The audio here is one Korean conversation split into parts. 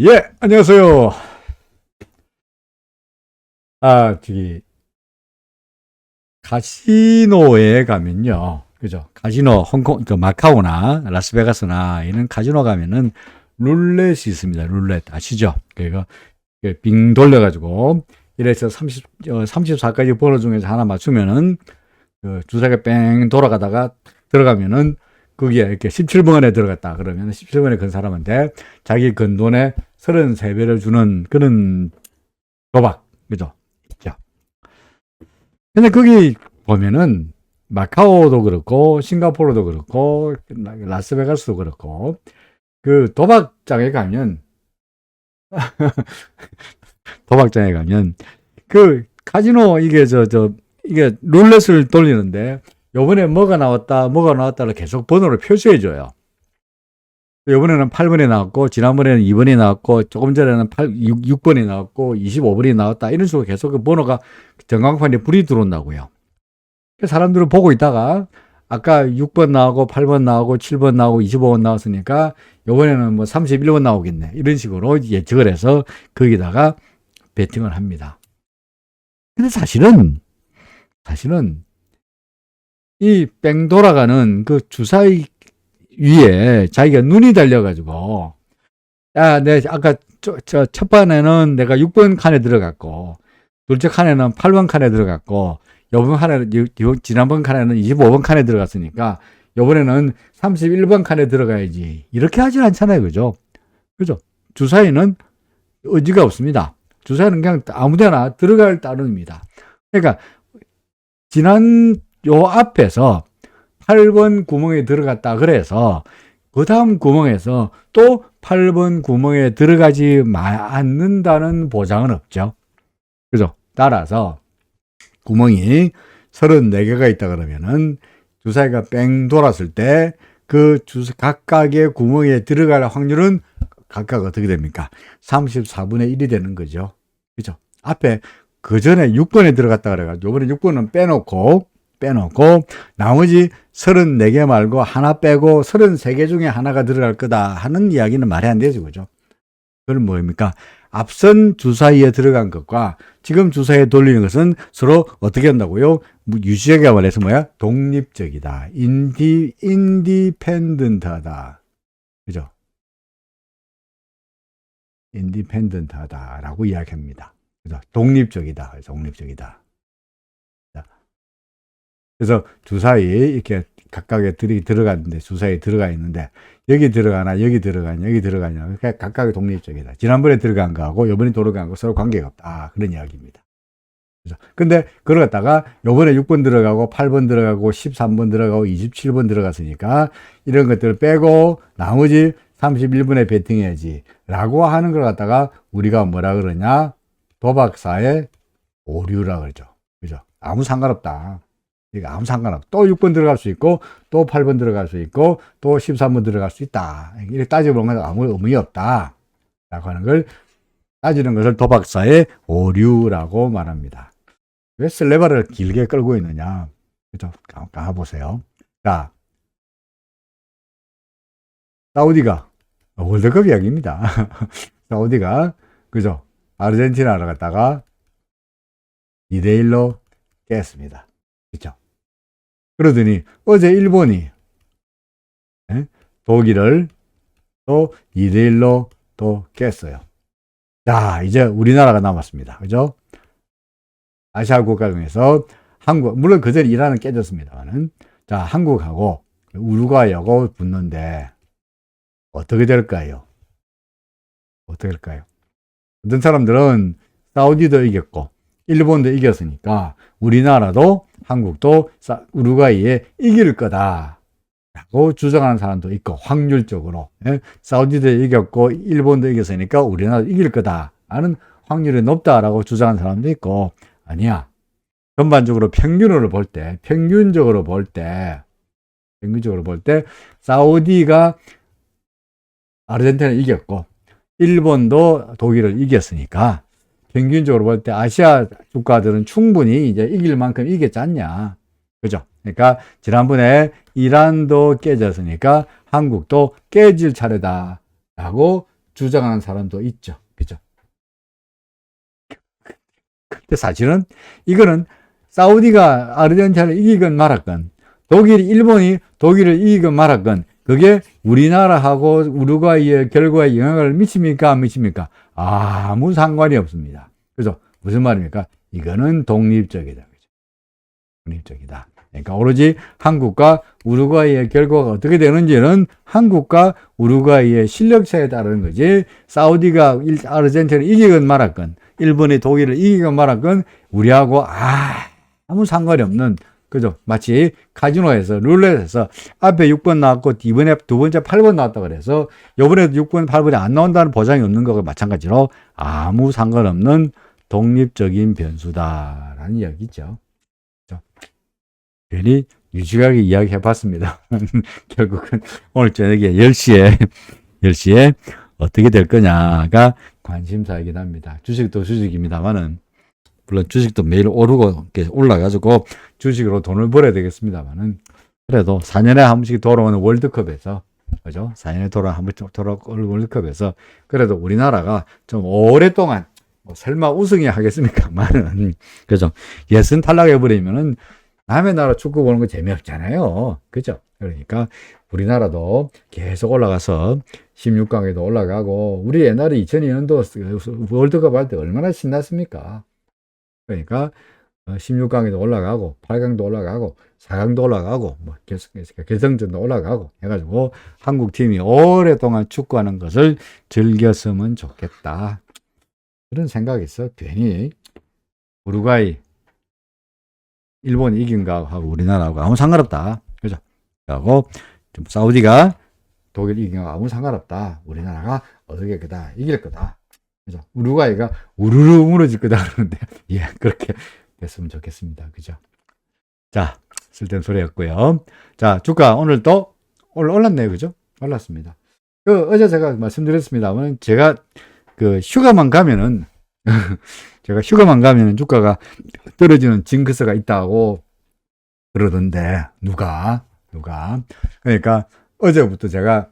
예, 안녕하세요. 카지노에 가면요. 그죠? 카지노, 홍콩, 마카오나 라스베가스나 이런 카지노 가면은 룰렛이 있습니다. 룰렛. 아시죠? 빙 돌려가지고, 이래서 34가지 번호 중에서 하나 맞추면은, 주사위가 뺑 돌아가다가 들어가면은, 거기에 이렇게 17번 안에 들어갔다. 그러면 17번에 건 사람한테 자기 건 돈의 33배를 주는 그런 도박. 그죠? 자, 근데 거기 보면은 마카오도 그렇고 싱가포르도 그렇고 라스베가스도 그렇고 그 도박장에 가면 도박장에 가면 그 카지노 이게 룰렛을 돌리는데 요번에 뭐가 나왔다를 계속 번호를 표시해 줘요. 요번에는 8번이 나왔고 지난번에는 2번이 나왔고 조금 전에는 6번이 나왔고 25번이 나왔다 이런 식으로 계속 그 번호가 전광판에 불이 들어온다고요. 사람들은 보고 있다가 아까 6번 나오고 8번 나오고 7번 나오고 25번 나왔으니까 요번에는 뭐 31번 나오겠네 이런 식으로 예측을 해서 거기다가 베팅을 합니다. 근데 사실은 이 뺑 돌아가는 그 주사위 위에 자기가 눈이 달려가지고, 야, 아까 첫 판에는 내가 6번 칸에 들어갔고, 둘째 칸에는 8번 칸에 들어갔고, 지난번 칸에는 25번 칸에 들어갔으니까, 요번에는 31번 칸에 들어가야지. 이렇게 하진 않잖아요. 그죠? 그죠? 주사위는 의지가 없습니다. 주사위는 그냥 아무 데나 들어갈 따름입니다. 그러니까, 요 앞에서 8번 구멍에 들어갔다 그래서 그 다음 구멍에서 또 8번 구멍에 들어가지 않는다는 보장은 없죠. 그죠? 따라서 구멍이 34개가 있다 그러면은 주사위가 뺑 돌았을 때 그 각각의 구멍에 들어갈 확률은 각각 어떻게 됩니까? 34분의 1이 되는 거죠. 그죠? 앞에 그 전에 6번에 들어갔다 그래가지고 이번에 6번은 빼놓고 나머지 34개 말고 하나 빼고 33개 중에 하나가 들어갈 거다 하는 이야기는 말이 안 되죠. 그죠? 그건 뭐입니까? 앞선 주사위에 들어간 것과 지금 주사위에 돌리는 것은 서로 어떻게 한다고요? 유지하게 말해서 뭐야? 독립적이다. 인디펜던트하다. 그죠? 인디펜던트하다라고 이야기합니다. 그죠? 독립적이다. 그래서 주사위 이렇게 각각에 들어갔는데 주사위에 들어가 있는데 여기 들어가냐 그러니까 각각의 독립적이다. 지난번에 들어간 거하고 이번에 들어간 거 서로 관계가 없다. 그런 이야기입니다. 그죠? 근데 그러다가 요번에 6번 들어가고 8번 들어가고 13번 들어가고 27번 들어갔으니까 이런 것들을 빼고 나머지 31번에 베팅해야지 라고 하는 걸 갖다가 우리가 뭐라 그러냐? 도박사의 오류라 그러죠. 그죠? 아무 상관없다. 아무 상관없고 또 6번 들어갈 수 있고 또 8번 들어갈 수 있고 또 13번 들어갈 수 있다. 이렇게 따져보면 아무 의미 없다 라고 하는 걸 따지는 것을 도박사의 오류라고 말합니다. 왜 셀레바를 길게 끌고 있느냐? 그죠? 가보세요. 자, 사우디가 월드컵 이야기입니다. 사우디가 그죠? 아르헨티나를 갔다가 2대1로 깼습니다. 그죠? 그러더니 어제 일본이 독일을 또 2대1로 또 깼어요. 자, 이제 우리나라가 남았습니다. 그죠? 아시아 국가 중에서 한국, 물론 그전에 이란은 깨졌습니다만은, 자, 한국하고 우루과이하고 붙는데 어떻게 될까요? 어떤 사람들은 사우디도 이겼고 일본도 이겼으니까 우리나라도 한국도 우루과이에 이길 거다 라고 주장하는 사람도 있고, 확률적으로 사우디도 이겼고 일본도 이겼으니까 우리나라도 이길 거다 하는 확률이 높다라고 주장하는 사람도 있고, 아니야, 전반적으로 평균적으로 볼 때 사우디가 아르헨티나를 이겼고 일본도 독일을 이겼으니까 평균적으로 볼 때 아시아 국가들은 충분히 이제 이길 만큼 이겼지 않냐. 그죠? 그러니까 지난번에 이란도 깨졌으니까 한국도 깨질 차례다 라고 주장하는 사람도 있죠. 그죠? 근데 사실은 이거는 사우디가 아르헨티나를 이기건 말았건, 일본이 독일을 이기건 말았건, 그게 우리나라하고 우루과이의 결과에 영향을 미칩니까? 안 미칩니까? 아무 상관이 없습니다. 그래서 무슨 말입니까? 이거는 독립적이다. 그죠? 독립적이다. 그러니까 오로지 한국과 우루과이의 결과가 어떻게 되는지는 한국과 우루과이의 실력 차이에 따르는 거지, 사우디가 아르헨티나를 이기건 말았건, 일본이 독일을 이기건 말았건, 우리하고 아무 상관이 없는, 그죠? 마치 카지노에서, 룰렛에서 앞에 6번 나왔고, 이번에 두 번째 8번 나왔다 그래서, 요번에도 6번, 8번이 안 나온다는 보장이 없는 거와 마찬가지로 아무 상관없는 독립적인 변수다라는 이야기죠. 그죠? 괜히 유식하게 이야기해 봤습니다. 결국은 오늘 저녁에 10시에 어떻게 될 거냐가 관심사이긴 합니다. 주식도 주식입니다만은, 물론 주식도 매일 오르고 올라가지고 주식으로 돈을 벌어야 되겠습니다만은, 그래도 4년에 한 번씩 돌아오는 월드컵에서, 그죠? 4년에 한 번씩 돌아오는 월드컵에서, 그래도 우리나라가 좀 오랫동안, 설마 우승이 하겠습니까만은, 그죠? 예선 탈락해버리면은 남의 나라 축구 보는 거 재미없잖아요. 그죠? 그러니까 우리나라도 계속 올라가서 16강에도 올라가고, 우리 옛날에 2002년도 월드컵 할 때 얼마나 신났습니까? 그러니까 16강에도 올라가고 8강도 올라가고 4강도 올라가고 뭐 결승전도 올라가고 해가지고 한국 팀이 오랫동안 축구하는 것을 즐겼으면 좋겠다. 그런 생각이 있어. 괜히 우루과이 일본이 이긴 거하고 우리나라하고 아무 상관없다. 그죠? 하고 사우디가 독일 이긴 거하고 아무 상관없다. 우리나라가 어떻게 거다. 이길 거다. 그죠? 우루과이가 우르르 무너질 거다 그러는데, 예, 그렇게 됐으면 좋겠습니다. 그죠? 자, 쓸데없는 소리였고요. 자, 주가 오늘 또 올랐네요. 그죠? 올랐습니다. 어제 제가 말씀드렸습니다만, 제가 휴가만 가면은 주가가 떨어지는 징크스가 있다고 그러던데, 누가. 그러니까 어제부터 제가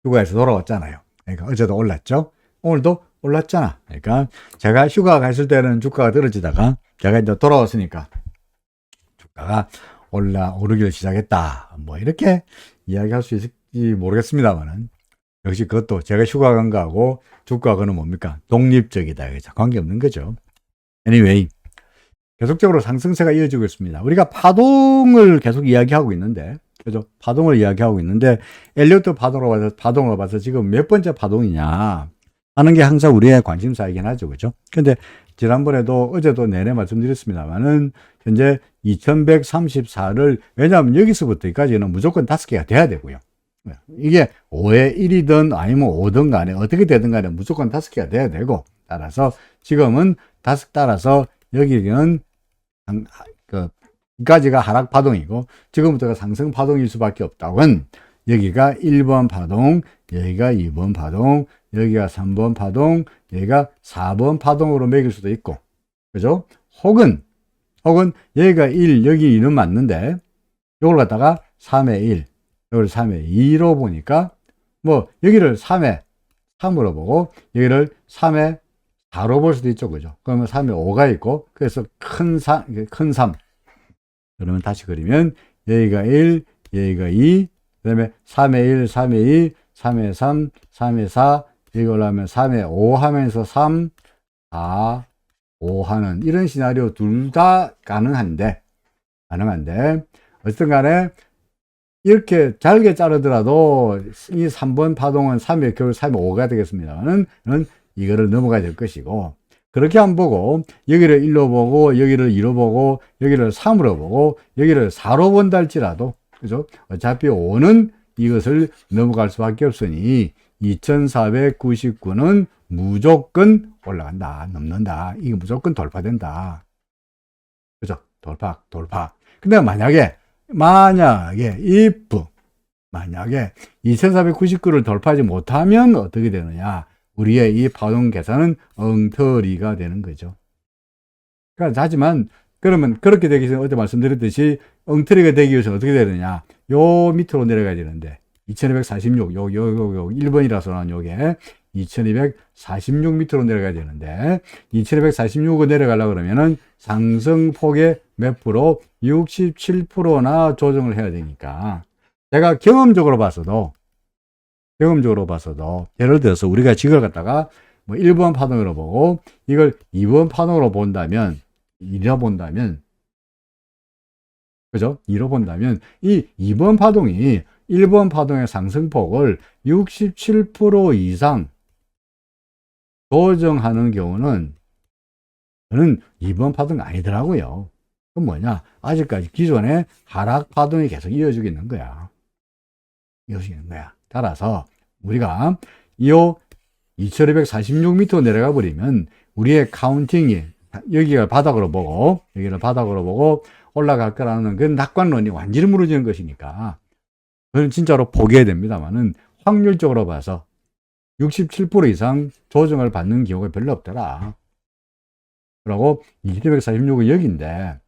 휴가에서 돌아왔잖아요. 그러니까 어제도 올랐죠? 오늘도 올랐잖아. 그러니까 제가 휴가 갔을 때는 주가가 떨어지다가 제가 이제 돌아왔으니까 주가가 오르기를 시작했다. 뭐 이렇게 이야기할 수 있을지 모르겠습니다만은, 역시 그것도 제가 휴가 간 거하고 주가하고는 뭡니까? 독립적이다. 그죠? 관계없는 거죠. Anyway, 계속적으로 상승세가 이어지고 있습니다. 우리가 파동을 계속 이야기하고 있는데, 그죠? 파동을 이야기하고 있는데, 엘리어트 파동으로 봐서 지금 몇 번째 파동이냐 하는 게 항상 우리의 관심사이긴 하죠. 그죠? 근데 지난번에도 어제도 내내 말씀드렸습니다만은, 현재 2134를, 왜냐하면 여기서부터 여기까지는 무조건 5개가 돼야 되고요. 이게 5의 1이든 아니면 5든 간에 어떻게 되든 간에 무조건 5개가 돼야 되고, 따라서 지금은 따라서 여기는 여기까지가 하락 파동이고 지금부터가 상승 파동일 수밖에 없다고는, 여기가 1번 파동, 여기가 2번 파동, 여기가 3번 파동, 여기가 4번 파동으로 매길 수도 있고, 그죠? 혹은 여기가 1, 여기 2는 맞는데 이걸 갖다가 3의 1, 여기를 3의 2로 보니까, 뭐 여기를 3의 3으로 보고 여기를 3의 4로 볼 수도 있죠. 그죠? 그러면 3의 5가 있고, 그래서 큰 3. 그러면 다시 그리면 여기가 1, 여기가 2, 그 다음에 3의 1, 3의 2, 3의 3, 3의 4, 이걸 하면 3의 5 하면서 3, 4, 5 하는 이런 시나리오 둘 다 가능한데, 어쨌든 간에 이렇게 잘게 자르더라도 이 3번 파동은 3의 결국 3의 5가 되겠습니다만은, 이거를 넘어가야 될 것이고, 그렇게 안 보고 여기를 1로 보고 여기를 2로 보고 여기를 3으로 보고 여기를 4로 본다 할지라도, 그죠? 어차피 5는 이것을 넘어갈 수밖에 없으니 2499는 무조건 올라간다, 넘는다. 이거 무조건 돌파된다. 그죠? 돌파. 근데 만약에 만약에 2499를 돌파하지 못하면 어떻게 되느냐? 우리의 이 파동 계산은 엉터리가 되는 거죠. 그러니까 하지만 그러면 그렇게 되기 전에 어제 말씀드렸듯이 엉터리가 되기 위해서 어떻게 되느냐? 요 밑으로 내려가야 되는데 2246, 요 1번이라서 나온 요게 2246 밑으로 내려가야 되는데, 2246으로 내려가려고 그러면은 상승폭의 몇 프로? 67%나 조정을 해야 되니까. 제가 경험적으로 봐서도, 예를 들어서 우리가 이걸 갖다가 뭐 1번 파동으로 보고, 이걸 2번 파동으로 본다면, 그죠? 2로 본다면, 이 2번 파동이 1번 파동의 상승폭을 67% 이상 조정하는 경우는 저는 2번 파동이 아니더라고요. 그건 뭐냐? 아직까지 기존의 하락 파동이 계속 이어지고 있는 거야. 따라서 우리가 이 2246m 내려가 버리면 우리의 카운팅이 여기를 바닥으로 보고 올라갈 거라는 그 낙관론이 완전히 무너지는 것이니까, 그건 진짜로 포기해야 됩니다만은 확률적으로 봐서 67% 이상 조정을 받는 경우가 별로 없더라. 그리고 2246은 여기인데,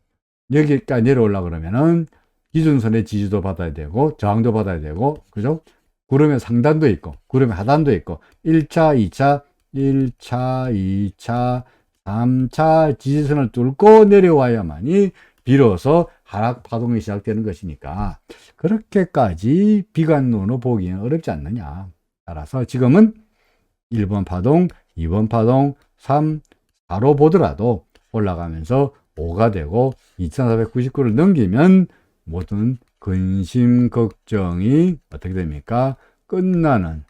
여기까지 내려오려 그러면은 기준선의 지지도 받아야 되고 저항도 받아야 되고, 그죠? 구름의 상단도 있고 구름의 하단도 있고 1차, 2차, 2차, 3차 지지선을 뚫고 내려와야만이 비로소 하락 파동이 시작되는 것이니까 그렇게까지 비관론으로 보기는 어렵지 않느냐. 따라서 지금은 1번 파동, 2번 파동, 3, 4로 보더라도 올라가면서 5가 되고 2499를 넘기면 모든 근심 걱정이 어떻게 됩니까? 끝나는,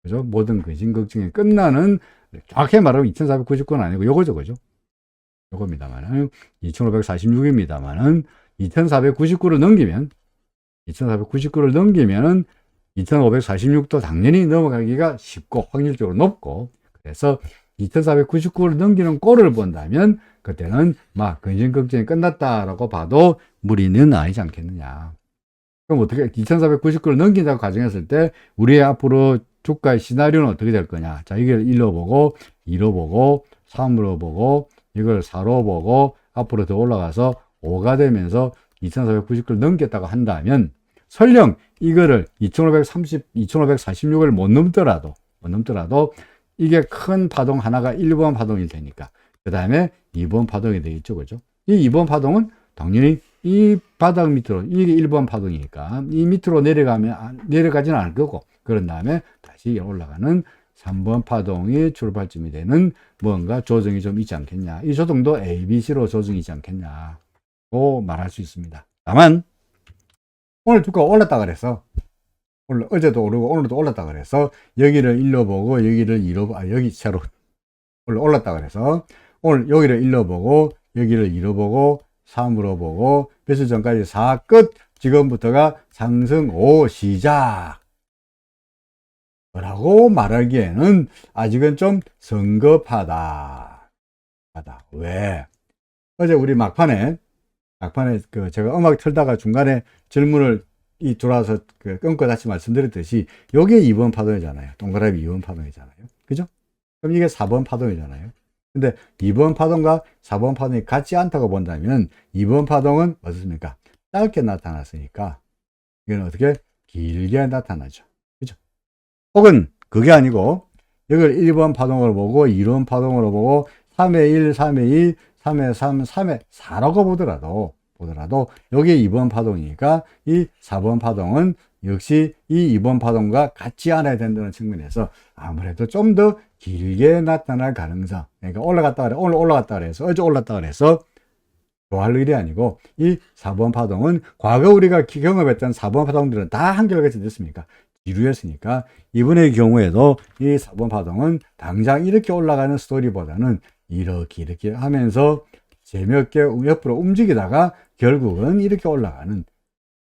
그죠? 모든 근심 걱정이 끝나는, 정확히 말하면 2499는 아니고 요거죠, 그죠? 요겁니다만은 2546입니다만은 2499를 넘기면 2546도 당연히 넘어가기가 쉽고 확률적으로 높고, 그래서 2499를 넘기는 꼴을 본다면 그때는 막 근심 걱정이 끝났다라고 봐도 무리는 아니지 않겠느냐. 그럼 어떻게 2499를 넘긴다고 가정했을 때 우리의 앞으로 주가의 시나리오는 어떻게 될 거냐. 자, 이걸 1로 보고 2로 보고 3으로 보고 이걸 4로 보고 앞으로 더 올라가서 5가 되면서 2499를 넘겼다고 한다면, 설령 이거를 2546을 못 넘더라도 이게 큰 파동 하나가 1번 파동이 되니까 그 다음에 2번 파동이 되겠죠, 그죠? 이 2번 파동은 당연히 이 바닥 밑으로, 이게 1번 파동이니까 이 밑으로 내려가지는 않을 거고, 그런 다음에 다시 올라가는 3번 파동이 출발점이 되는 뭔가 조정이 좀 있지 않겠냐. 이 조정도 ABC로 조정이 있지 않겠냐고 말할 수 있습니다. 다만 오늘 주가가 올랐다 그래서, 어제도 오르고 오늘도 올랐다 그래서 여기를 1로 보고 여기를 2로, 여기 차로 올랐다 그래서 오늘 여기를 1로 보고 여기를 2로 보고 3으로 보고 며칠 전까지 4 끝, 지금부터가 상승 5 시작 라고 말하기에는 아직은 좀 성급하다. 왜? 어제 우리 막판에 제가 음악 틀다가 중간에 질문을 들어와서 끊고 다시 말씀드렸듯이 요게 2번 파동이잖아요. 동그라미 2번 파동이잖아요. 그죠? 그럼 이게 4번 파동이잖아요. 근데 2번 파동과 4번 파동이 같지 않다고 본다면 2번 파동은 어떻습니까? 짧게 나타났으니까 이건 어떻게? 길게 나타나죠. 그죠? 혹은 그게 아니고 이걸 1번 파동으로 보고 2번 파동으로 보고 3회 1, 3회 2, 3회 3, 3회 4라고 보더라도 여기 2번 파동이니까 이 4번 파동은 역시 이 2번 파동과 같지 않아야 된다는 측면에서 아무래도 좀 더 길게 나타날 가능성, 그러니까 오늘 올라갔다 그래서 어제 올랐다 그래서 좋아할 일이 아니고, 이 4번 파동은 과거 우리가 경험했던 4번 파동들은 다 한결같이 됐습니까? 지루했으니까 이번의 경우에도 이 4번 파동은 당장 이렇게 올라가는 스토리보다는 이렇게 하면서 재미없게 옆으로 움직이다가 결국은 이렇게 올라가는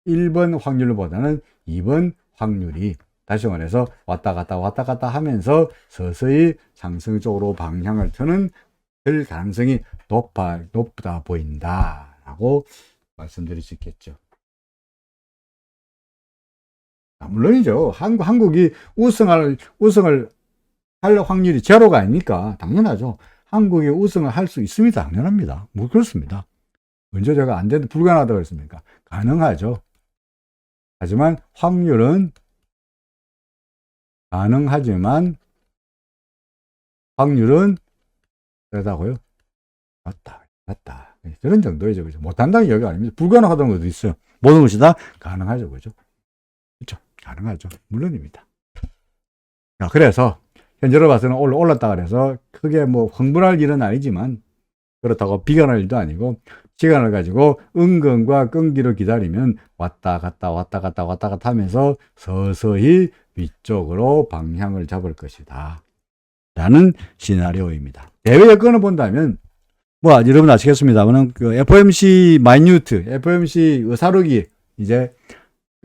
1번 확률보다는 2번 확률이, 다시 말해서 왔다 갔다 하면서 서서히 상승 쪽으로 방향을 트는 될 가능성이 높다 보인다라고 말씀드릴 수 있겠죠. 물론이죠. 한국이 우승을 할 확률이 제로가 아니니까 당연하죠. 한국이 우승을 할 수 있습니다. 당연합니다. 뭐 그렇습니다. 언제 제가 안 되는데 불가능하다고 했습니까? 가능하죠. 하지만 확률은 가능하지만 확률은 세다고요? 맞다. 이런 정도이죠. 그죠? 못한다는 얘기가 아닙니다. 불가능하다는 것도 있어요. 모든 것이 다 가능하죠. 그죠? 그렇죠. 가능하죠. 물론입니다. 자, 그래서 현재로 봐서는 올랐다 그래서 크게 뭐 흥분할 일은 아니지만 그렇다고 비관할 일도 아니고 시간을 가지고 은근과 끈기로 기다리면 왔다 갔다 하면서 서서히 위쪽으로 방향을 잡을 것이다 라는 시나리오입니다. 대외 여건을 본다면 뭐 여러분 아시겠습니다만 그 FOMC 마이뉴트, FOMC 의사록이 이제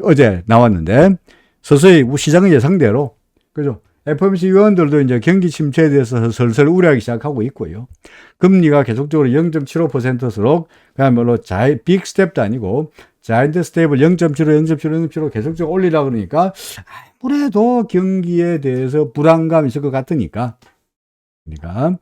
어제 나왔는데 서서히 시장의 예상대로 그죠? FOMC 위원들도 이제 경기 침체에 대해서 슬슬 우려하기 시작하고 있고요. 금리가 계속적으로 0.75%씩 그야말로 빅 스텝도 아니고 자이언트 스텝을 0.75 계속적으로 올리라 그러니까 아무래도 경기에 대해서 불안감이 있을 것 같으니까 그러니까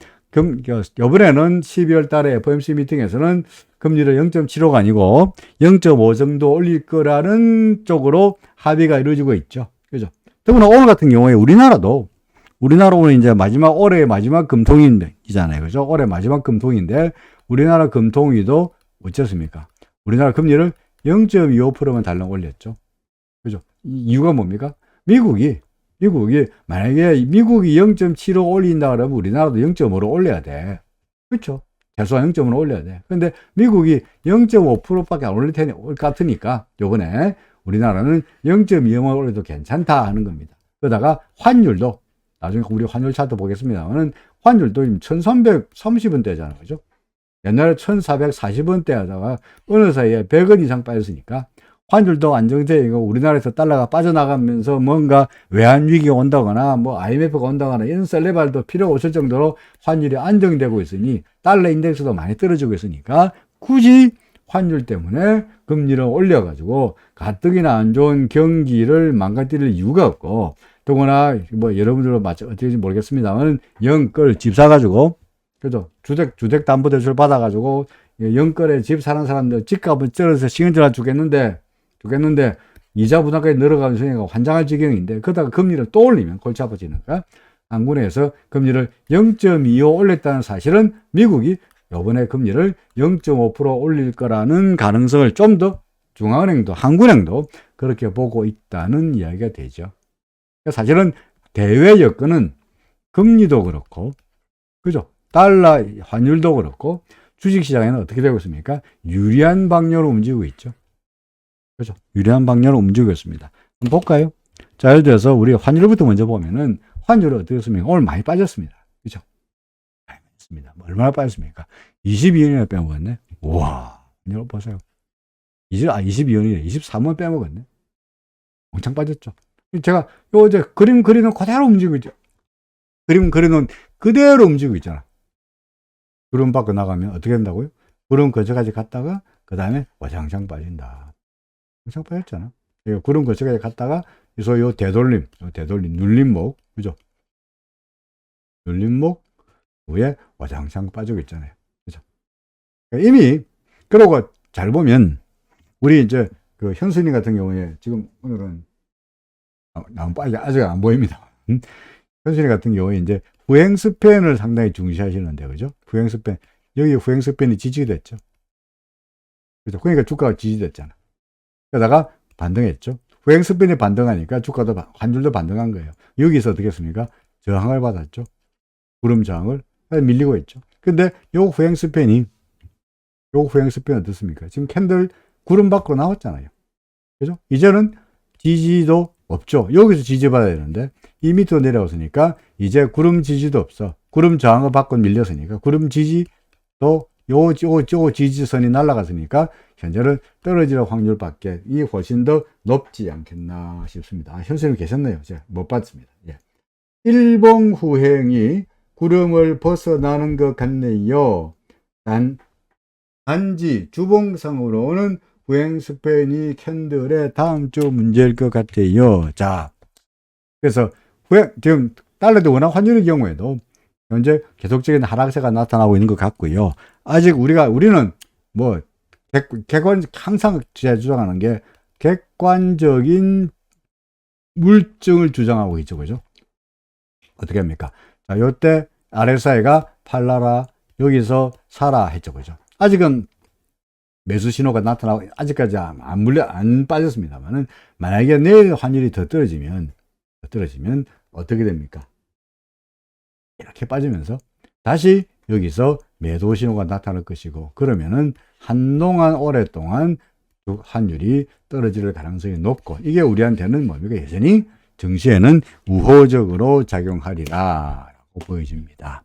이번에는 12월 달에 FOMC 미팅에서는 금리를 0.75가 아니고 0.5 정도 올릴 거라는 쪽으로 합의가 이루어지고 있죠. 그죠? 더구나 오늘 같은 경우에 우리나라는 이제 올해의 마지막 금통위잖아요. 그죠? 올해 마지막 금통위인데 우리나라 금통위도 어쨌습니까? 우리나라 금리를 0.25%만 달랑 올렸죠. 그죠? 이유가 뭡니까? 미국이 만약에 미국이 0.75 올린다 그러면 우리나라도 0.5로 올려야 돼. 그렇죠? 최소한 0.5로 올려야 돼. 근데 미국이 0.5%밖에 안 올릴 것 같으니까 요번에 우리나라는 0.25만 올려도 괜찮다 하는 겁니다. 그러다가 환율도 나중에 우리 환율 차트 보겠습니다만은 환율도 지금 1330원대잖아요. 그죠? 옛날에 1440원대 하다가 어느 사이에 100원 이상 빠졌으니까 환율도 안정되고 우리나라에서 달러가 빠져나가면서 뭔가 외환 위기가 온다거나 뭐 IMF가 온다거나 이런 셀레발도 필요가 없을 정도로 환율이 안정되고 있으니 달러 인덱스도 많이 떨어지고 있으니까 굳이 환율 때문에 금리를 올려가지고 가뜩이나 안 좋은 경기를 망가뜨릴 이유가 없고 더구나 뭐 여러분들도 어떻게인지 모르겠습니다만 영끌 집 사가지고 그죠 주택담보대출 받아가지고 영끌에 집 사는 사람들 집값은 떨어져서 시간지나 죽겠는데 이자 부담까지 늘어가면서 환장할 지경인데 그러다가 금리를 또 올리면 골치 아파지니까 한국은행에서 금리를 0.25 올렸다는 사실은 미국이 이번에 금리를 0.5% 올릴 거라는 가능성을 좀 더 중앙은행도 한국은행도 그렇게 보고 있다는 이야기가 되죠. 사실은 대외 여건은 금리도 그렇고 그죠? 달러 환율도 그렇고 주식시장에는 어떻게 되고 있습니까? 유리한 방향으로 움직이고 있죠. 그죠? 유리한 방향으로 움직이고 있습니다. 한번 볼까요? 자, 예를 들어서 우리 환율부터 먼저 보면은 환율은 어떻게 됐습니까? 오늘 많이 빠졌습니다. 그죠? 많이 빠졌습니다. 얼마나 빠졌습니까? 22원이나 빼먹었네. 우와, 이거 보세요. 22원이네. 23원 빼먹었네. 엄청 빠졌죠. 제가 요 이제 그림 그리는 그대로 움직이고 있죠. 그림 그리는 그대로 움직이고 있잖아. 구름 밖으로 나가면 어떻게 된다고요? 구름 근처까지 갔다가 그 다음에 와장창 빠진다. 와장창 빠졌잖아. 구름 근처까지 갔다가 요 되돌림, 눌림목, 그죠? 눌림목 후에 와장창 빠지고 있잖아요. 그죠? 이미 그러고 잘 보면 우리 이제 그 현수님 같은 경우에 지금 오늘은 아직 안 보입니다. 현수님 같은 경우에 이제 후행 스팬을 상당히 중시하시는데, 그죠? 후행 스팬. 여기 후행 스팬이 지지됐죠. 그죠? 그러니까 주가가 지지됐잖아. 그러다가 반등했죠. 후행 스팬이 반등하니까 주가도, 환율도 반등한 거예요. 여기서 어떻게 했습니까? 저항을 받았죠. 구름 저항을 밀리고 있죠. 근데 요 후행 스팬이 어떻습니까? 지금 캔들 구름 밖으로 나왔잖아요. 그죠? 이제는 지지도 없죠. 여기서 지지받아야 되는데 이 밑으로 내려왔으니까 이제 구름 지지도 없어. 구름 저항을 받고 밀렸으니까 구름 지지도 요 지지선이 날아갔으니까 현재는 떨어질 확률밖에 이 훨씬 더 높지 않겠나 싶습니다. 현수님 계셨네요. 제가 못 봤습니다. 예. 일봉 후행이 구름을 벗어나는 것 같네요. 단지 주봉상으로는 후행 스팬이 캔들의 다음 주 문제일 것 같아요. 자, 그래서 지금 달러도 워낙 환율의 경우에도 현재 계속적인 하락세가 나타나고 있는 것 같고요. 아직 우리는 뭐 객관 항상 제가 주장하는 게 객관적인 물증을 주장하고 있죠. 그죠? 어떻게 합니까? 자, 요때 RSI가 팔라라, 여기서 사라 했죠. 그죠? 아직은 매수 신호가 나타나고, 아직까지 안 빠졌습니다만은, 만약에 내일 환율이 더 떨어지면 어떻게 됩니까? 이렇게 빠지면서 다시 여기서 매도 신호가 나타날 것이고, 그러면은 한동안 오랫동안 환율이 떨어질 가능성이 높고, 이게 우리한테는 뭡니까? 여전히 증시에는 우호적으로 작용하리라 라고 보여집니다.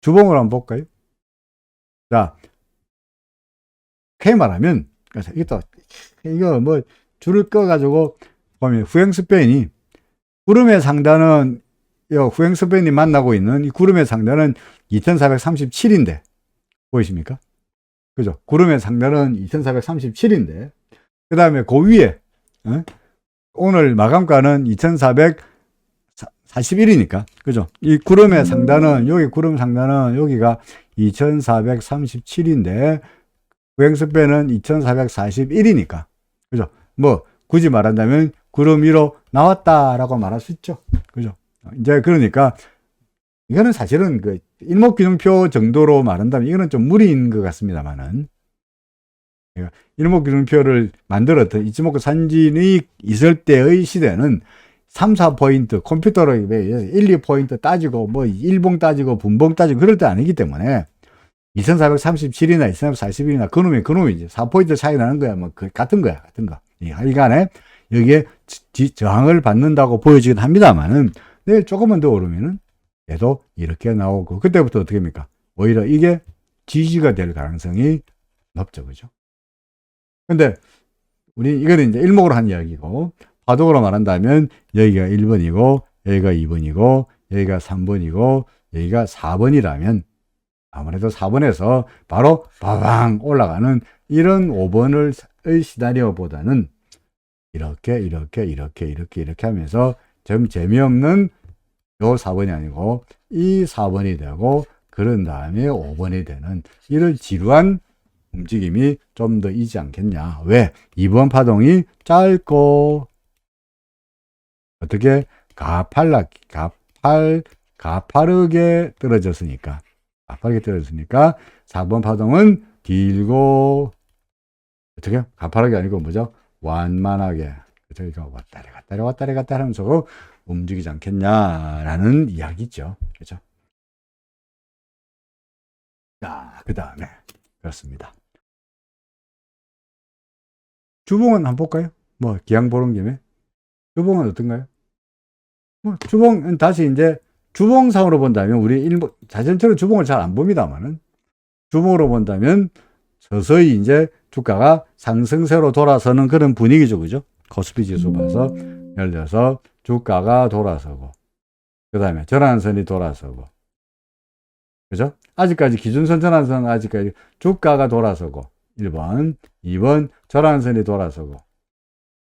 주봉을 한번 볼까요? 자, K 말하면, 그래서 이거 뭐 줄을 꺼가지고 보면 후행 스팬이 구름의 상단은, 후행 스팬이 만나고 있는 이 구름의 상단은 2437인데 보이십니까? 그죠? 구름의 상단은 2437인데 그 다음에 그 위에 오늘 마감가는 2441이니까 그죠? 이 구름의 상단은 구름 상단은 여기가 2437인데 후행스팬은 2441이니까 그죠? 뭐 굳이 말한다면 구름 위로 나왔다라고 말할 수 있죠. 그죠? 이제 그러니까 이거는 사실은 그 일목균형표 정도로 말한다면 이거는 좀 무리인 것 같습니다만은, 일목균형표를 만들었던 이치모쿠 산진이 있을 때의 시대는 3, 4포인트 컴퓨터로 1, 2포인트 따지고 뭐 일봉 따지고 분봉 따지고 그럴 때 아니기 때문에 2437이나 2441이나 그놈이 이제 4포인트 차이 나는 거야. 뭐 같은 거야. 하여간에 여기에 저항을 받는다고 보여지긴 합니다만은 내일 조금만 더 오르면은 얘도 이렇게 나오고, 그때부터 어떻게 합니까? 오히려 이게 지지가 될 가능성이 높죠. 그죠? 근데 이거는 이제 일목으로 한 이야기고, 파동으로 말한다면 여기가 1번이고 여기가 2번이고 여기가 3번이고 여기가 4번이라면 아무래도 4번에서 바로 바방 올라가는 이런 5번의 시나리오보다는 이렇게 하면서 좀 재미없는 요 4번이 아니고 이 4번이 되고 그런 다음에 5번이 되는 이런 지루한 움직임이 좀 더 있지 않겠냐. 왜? 2번 파동이 짧고 어떻게 가파르게 떨어졌으니까 4번 파동은 길고 어떻게 가파르게 아니고 뭐죠? 완만하게 저희가 왔다리 갔다리 하면서 움직이지 않겠냐라는 이야기죠. 그렇죠? 자, 그 다음에 그렇습니다. 주봉은 한번 볼까요? 뭐 기왕 보는 김에 주봉은 어떤가요? 주봉은 다시 이제 주봉상으로 본다면 우리 자전처럼 주봉을 잘 안 봅니다만은 주봉으로 본다면 서서히 이제 주가가 상승세로 돌아서는 그런 분위기죠. 그죠? 코스피 지수 봐서 예를 들어서 주가가 돌아서고 그 다음에 전환선이 돌아서고 그죠? 아직까지 기준선 전환선 아직까지 주가가 돌아서고 1번 2번 전환선이 돌아서고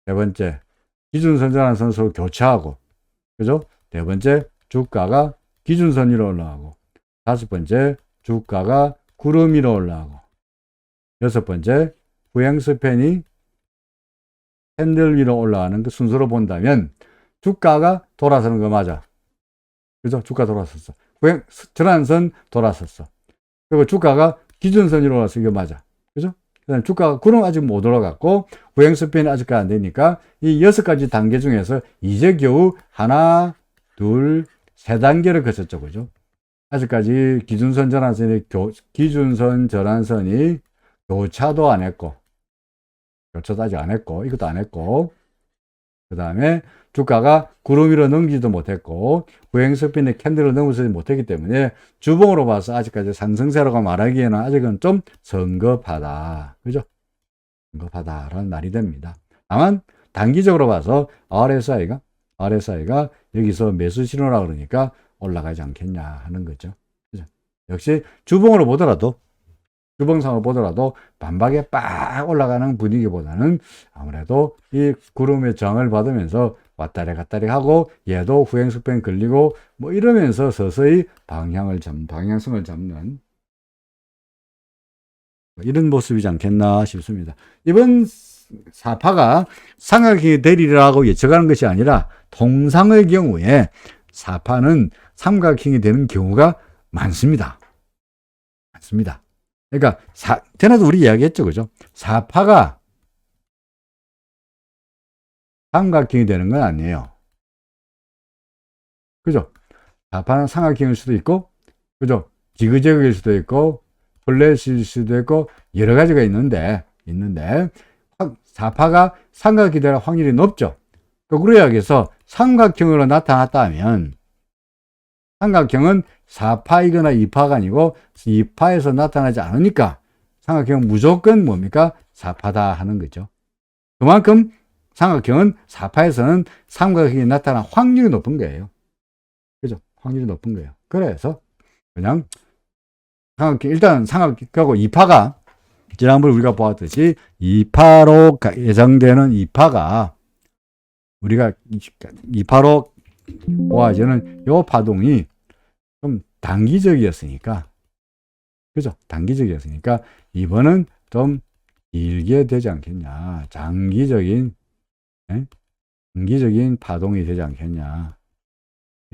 세 번째 기준선 전환선 서로 교차하고 그죠? 네 번째 주가가 기준선 위로 올라가고 다섯 번째 주가가 구름 위로 올라가고 여섯 번째 후행스팬이 캔들 위로 올라가는 그 순서로 본다면 주가가 돌아서는 거 맞아. 그죠? 주가 돌아섰어. 전환선 돌아섰어. 그리고 주가가 기준선 위로 올라서 이거 맞아. 그죠? 그다음에 주가가 구름 아직 못 올라갔고 후행스팬이 아직까지 안 되니까 이 6가지 단계 중에서 이제 겨우 하나, 둘, 세 단계를 거쳤죠. 그죠? 아직까지 기준선 전환선이 교차도 안 했고 교차도 아직 안 했고 이것도 안 했고 그 다음에 주가가 구름 위로 넘기지도 못했고 후행스팬의 캔들을 넘어서지 못했기 때문에 주봉으로 봐서 아직까지 상승세라고 말하기에는 아직은 좀 성급하다. 그죠? 성급하다라는 말이 됩니다. 다만 단기적으로 봐서 RSI가 여기서 매수 신호라 그러니까 올라가지 않겠냐 하는 거죠. 그죠? 역시 주봉으로 보더라도 주봉상으로 보더라도 반박에 빡 올라가는 분위기보다는 아무래도 이 구름의 저항을 받으면서 왔다리 갔다리 하고 얘도 후행스팬 걸리고 뭐 이러면서 서서히 방향성을 잡는 이런 모습이지 않겠나 싶습니다. 이번 사파가 삼각형이 되리라고 예측하는 것이 아니라 통상의 경우에 사파는 삼각형이 되는 경우가 많습니다. 많습니다. 그러니까 전에도 우리 이야기했죠, 그죠? 사파가 삼각형이 되는 건 아니에요. 그죠? 사파는 삼각형일 수도 있고, 그죠? 지그재그일 수도 있고, 플랫일 수도 있고, 여러 가지가 있는데, 사파가 삼각형이 될 확률이 높죠. 거꾸로 이야기해서 삼각형으로 나타났다 하면, 삼각형은 4파이거나 2파가 아니고 2파에서 나타나지 않으니까 삼각형은 무조건 뭡니까? 4파다 하는 거죠. 그만큼 삼각형은 4파에서는 삼각형이 나타날 확률이 높은 거예요. 그죠? 확률이 높은 거예요. 그래서 그냥 삼각형, 일단 삼각형하고 2파가 지난번에 우리가 보았듯이 2파로 예상되는 2파가 우리가 2파로 보아지는 요 파동이 좀 단기적이었으니까, 그죠? 단기적이었으니까 이번은 좀 길게 되지 않겠냐. 장기적인 파동이 되지 않겠냐.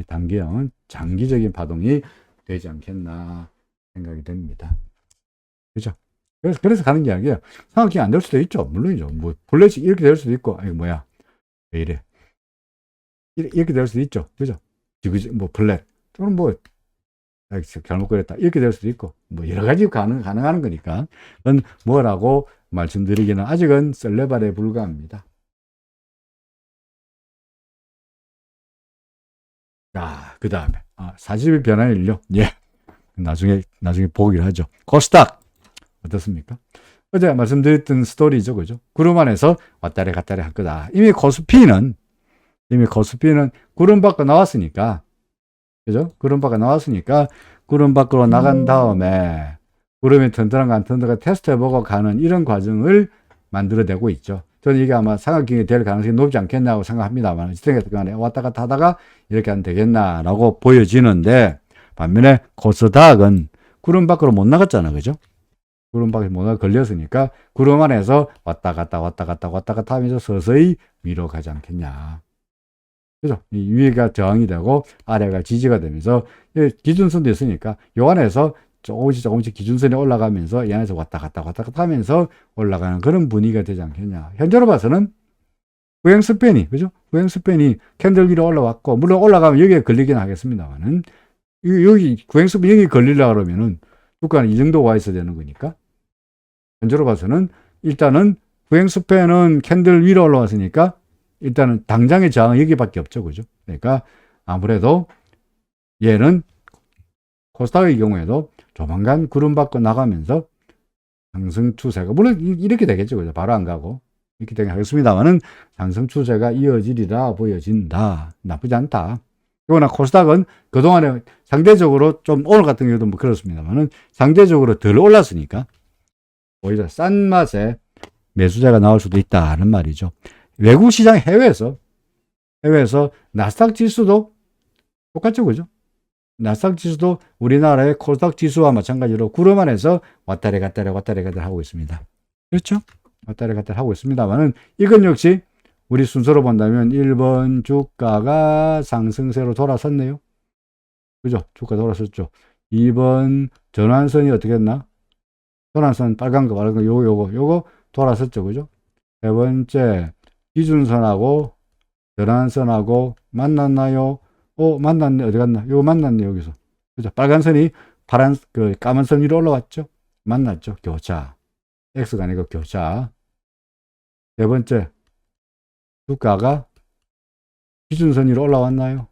단기형은 장기적인 파동이 되지 않겠나 생각이 됩니다. 그죠? 그래서 가는 게 아니에요. 삼각형이 안 될 수도 있죠. 물론이죠. 뭐, 볼넷이 이렇게 될 수도 있고, 아니, 뭐야. 왜 이래. 이렇게 될 수도 있죠. 그죠? 뭐, 플랫. 또는 뭐, 잘못 그랬다. 이렇게 될 수도 있고, 뭐, 여러 가지 가능한 거니까. 그건 뭐라고 말씀드리기는 아직은 썰레발에 불과합니다. 자, 그 다음에, 40일 변화의 인류. 예. 나중에 보기를 하죠. 코스닥. 어떻습니까? 어제 말씀드렸던 스토리죠. 그죠? 구름 안에서 왔다리 갔다리 할 거다. 이미 코스피는 구름 밖으로 나왔으니까, 그죠? 구름 밖으로 나왔으니까, 구름 밖으로 나간 다음에, 구름이 튼튼한가 안 튼튼한가 테스트해보고 가는 이런 과정을 만들어내고 있죠. 저는 이게 아마 삼각형이 될 가능성이 높지 않겠나고 생각합니다만, 어쨌든 간에 왔다 갔다 하다가 이렇게 하면 되겠나라고 보여지는데, 반면에 코스닥은 구름 밖으로 못 나갔잖아. 그죠? 구름 밖에 못 나가 걸렸으니까 구름 안에서 왔다 갔다 하면서 서서히 위로 가지 않겠냐. 그죠? 이 위가 저항이 되고 아래가 지지가 되면서 기준선도 있으니까 요 안에서 조금씩 기준선이 올라가면서 이 안에서 왔다 갔다 하면서 올라가는 그런 분위기가 되지 않겠냐. 현재로 봐서는 구행 스팬이, 그죠? 구행 스팬이 캔들 위로 올라왔고, 물론 올라가면 여기에 걸리긴 하겠습니다만은, 여기 구행 스팬 여기 걸리려고 그러면은 주가는 이 정도 와 있어야 되는 거니까, 현재로 봐서는 일단은 구행 스팬은 캔들 위로 올라왔으니까 일단은 당장의 저항은 여기밖에 없죠. 그죠? 그러니까 아무래도 얘는 코스닥의 경우에도 조만간 구름 밖으로 나가면서 상승 추세가, 물론 이렇게 되겠죠. 그죠? 바로 안 가고. 이렇게 되긴 하겠습니다만은 상승 추세가 이어지리라 보여진다. 나쁘지 않다. 그러나 코스닥은 그동안에 상대적으로 좀 오늘 같은 경우도 뭐 그렇습니다만은 상대적으로 덜 올랐으니까 오히려 싼 맛에 매수자가 나올 수도 있다는 말이죠. 외국 시장 해외에서 나스닥 지수도 똑같죠. 그죠? 나스닥 지수도 우리나라의 코스닥 지수와 마찬가지로 구름 안에서 왔다리 갔다리 하고 있습니다. 그렇죠? 왔다리 갔다리 하고 있습니다만은 이건 역시 우리 순서로 본다면 1번 주가가 상승세로 돌아섰네요. 그죠? 주가 돌아섰죠. 2번 전환선이 어떻게 했나? 전환선 빨간 거 요거 돌아섰죠. 그죠? 세 번째 기준선하고 전환선하고 만났나요? 만났네. 어디 갔나? 요거 만났네. 여기서. 그죠? 빨간 선이 까만 선 위로 올라왔죠? 만났죠? 교차. X가 아니고 교차. 네 번째 주가가 기준선 위로 올라왔나요?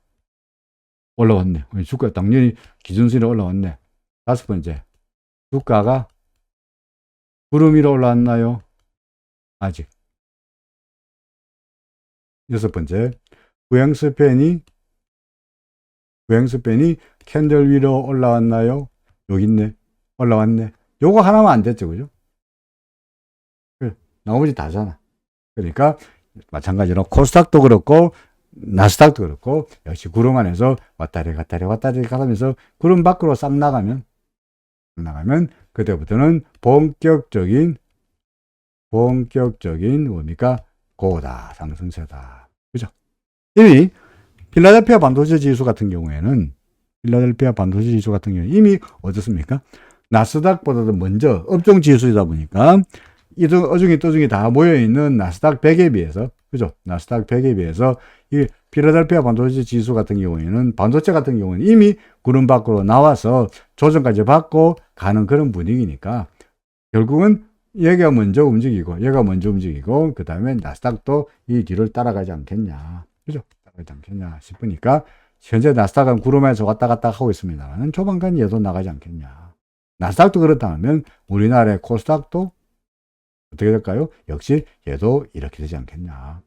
올라왔네. 주가 당연히 기준선 위로 올라왔네. 다섯 번째 주가가 구름 위로 올라왔나요? 아직. 여섯 번째 구행 스팬이 캔들 위로 올라왔나요? 여기 있네. 올라왔네. 요거 하나만 안 됐죠. 그죠? 나머지 다잖아. 그러니까 마찬가지로 코스닥도 그렇고 나스닥도 그렇고 역시 구름 안에서 왔다리 가면서 구름 밖으로 싹 나가면 그때부터는 본격적인 본격적인 뭡니까? 고다, 상승세다. 그죠? 이미 필라델피아 반도체 지수 같은 경우에는 이미 어떻습니까? 나스닥보다도 먼저 업종 지수이다 보니까 어중이 떠중이 다 모여있는 나스닥 100에 비해서, 그죠? 나스닥 100에 비해서 이 필라델피아 반도체 지수 같은 경우에는, 반도체 같은 경우는 이미 구름 밖으로 나와서 조정까지 받고 가는 그런 분위기니까 결국은 얘가 먼저 움직이고 그 다음에 나스닥도 이 뒤를 따라가지 않겠냐, 그죠? 따라가지 않겠냐 싶으니까 현재 나스닥은 구름에서 왔다 갔다 하고 있습니다만 조만간 얘도 나가지 않겠냐. 나스닥도 그렇다면 우리나라의 코스닥도 어떻게 될까요? 역시 얘도 이렇게 되지 않겠냐.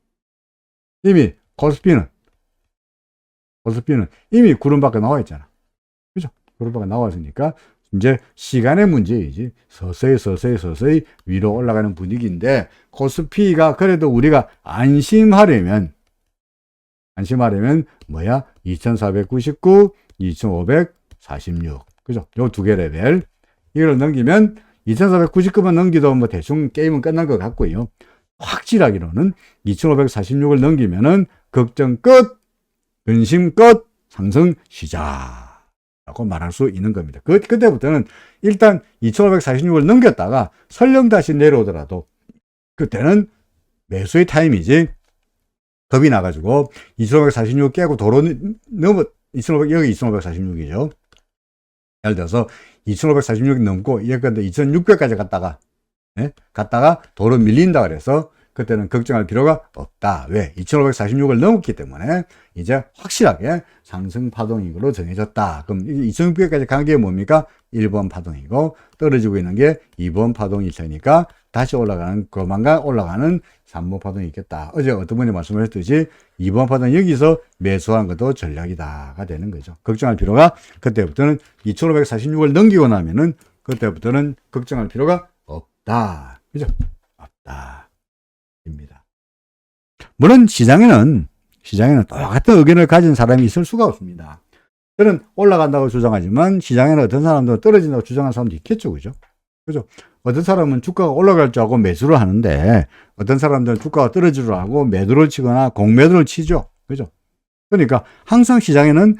이미 코스피는 이미 구름 밖에 나와 있잖아. 그죠? 구름 밖에 나와 있으니까 이제 시간의 문제이지 서서히 위로 올라가는 분위기인데, 코스피가 그래도 우리가 안심하려면 뭐야? 2499, 2546. 그죠? 요 두 개 레벨. 이걸 넘기면 2499만 넘기도 뭐 대충 게임은 끝난 것 같고요. 확실하기로는 2546을 넘기면은 걱정 끝, 근심 끝, 상승 시작라고 말할 수 있는 겁니다. 그때부터는 일단 2546을 넘겼다가 설령 다시 내려오더라도 그때는 매수의 타임이지, 겁이 나가지고 2546 깨고 도로 넘어, 여기 2546이죠. 예를 들어서 2546 넘고 예컨대 2600까지 갔다가 도로 밀린다 그래서 그때는 걱정할 필요가 없다. 왜? 2546을 넘었기 때문에 이제 확실하게 상승 파동으로 정해졌다. 그럼 2600까지 간 게 뭡니까? 1번 파동이고 떨어지고 있는 게 2번 파동일 테니까 다시 조만간 올라가는 3번 파동이 있겠다. 어제 어떤 분이 말씀하셨듯이 2번 파동 여기서 매수한 것도 전략이다가 되는 거죠. 걱정할 필요가, 그때부터는 2546을 넘기고 나면은 그때부터는 걱정할 필요가 없다. 그죠? 없다. 입니다. 물론 시장에는 똑같은 의견을 가진 사람이 있을 수가 없습니다. 저는 올라간다고 주장하지만 시장에는 어떤 사람도 떨어진다고 주장하는 사람도 있겠죠. 그죠? 어떤 사람은 주가가 올라갈 줄 알고 매수를 하는데 어떤 사람들은 주가가 떨어질 줄 알고 매도를 치거나 공매도를 치죠. 그죠? 그러니까 항상 시장에는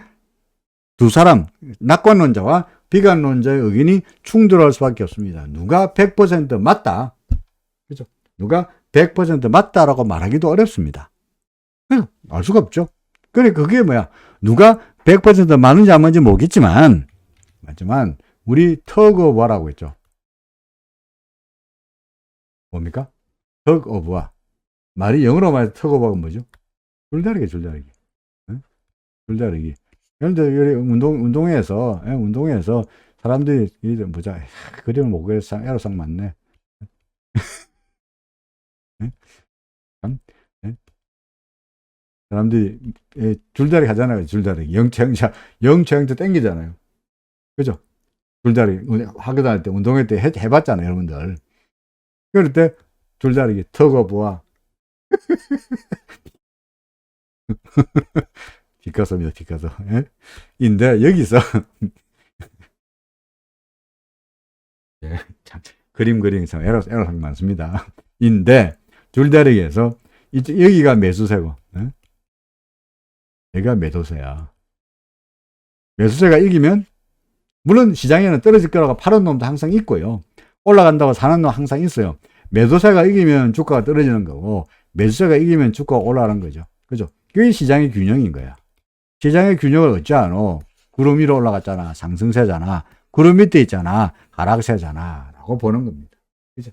두 사람, 낙관론자와 비관론자의 의견이 충돌할 수밖에 없습니다. 누가 100% 맞다. 그죠? 누가 100% 맞다라고 말하기도 어렵습니다. 알 수가 없죠. 그게 뭐야? 누가 100% 맞는지 안 맞는지 모르겠지만, 우리 턱오버라고 했죠. 뭡니까? 턱오버. 말이 영어로 말해서 턱오버가 뭐죠? 줄다리기. 응? 줄다리기. 예를 들어, 운동회에서 사람들이, 보자. 그림을 못 그려서 에러상 맞네. 사람들이 줄다리기 하잖아요. 줄다리기. 영체형체 땡기잖아요. 그죠? 줄다리기. 학교 다닐 때, 운동회 때 해봤잖아요, 여러분들. 그럴 때 줄다리기, 턱오버와 피카소입니다. 피카소. 인데 여기서 참, 그림상 에러상이 많습니다. 인데 줄다리기에서 여기가 매수세고 여기가 매도세야. 매수세가 이기면 물론 시장에는 떨어질 거라고 파는 놈도 항상 있고요. 올라간다고 사는 놈 항상 있어요. 매도세가 이기면 주가가 떨어지는 거고 매수세가 이기면 주가가 올라가는 거죠. 그죠? 그게 시장의 균형인 거야. 시장의 균형을 얻지 않아. 구름 위로 올라갔잖아. 상승세잖아. 구름 밑에 있잖아. 하락세잖아. 라고 보는 겁니다. 그죠?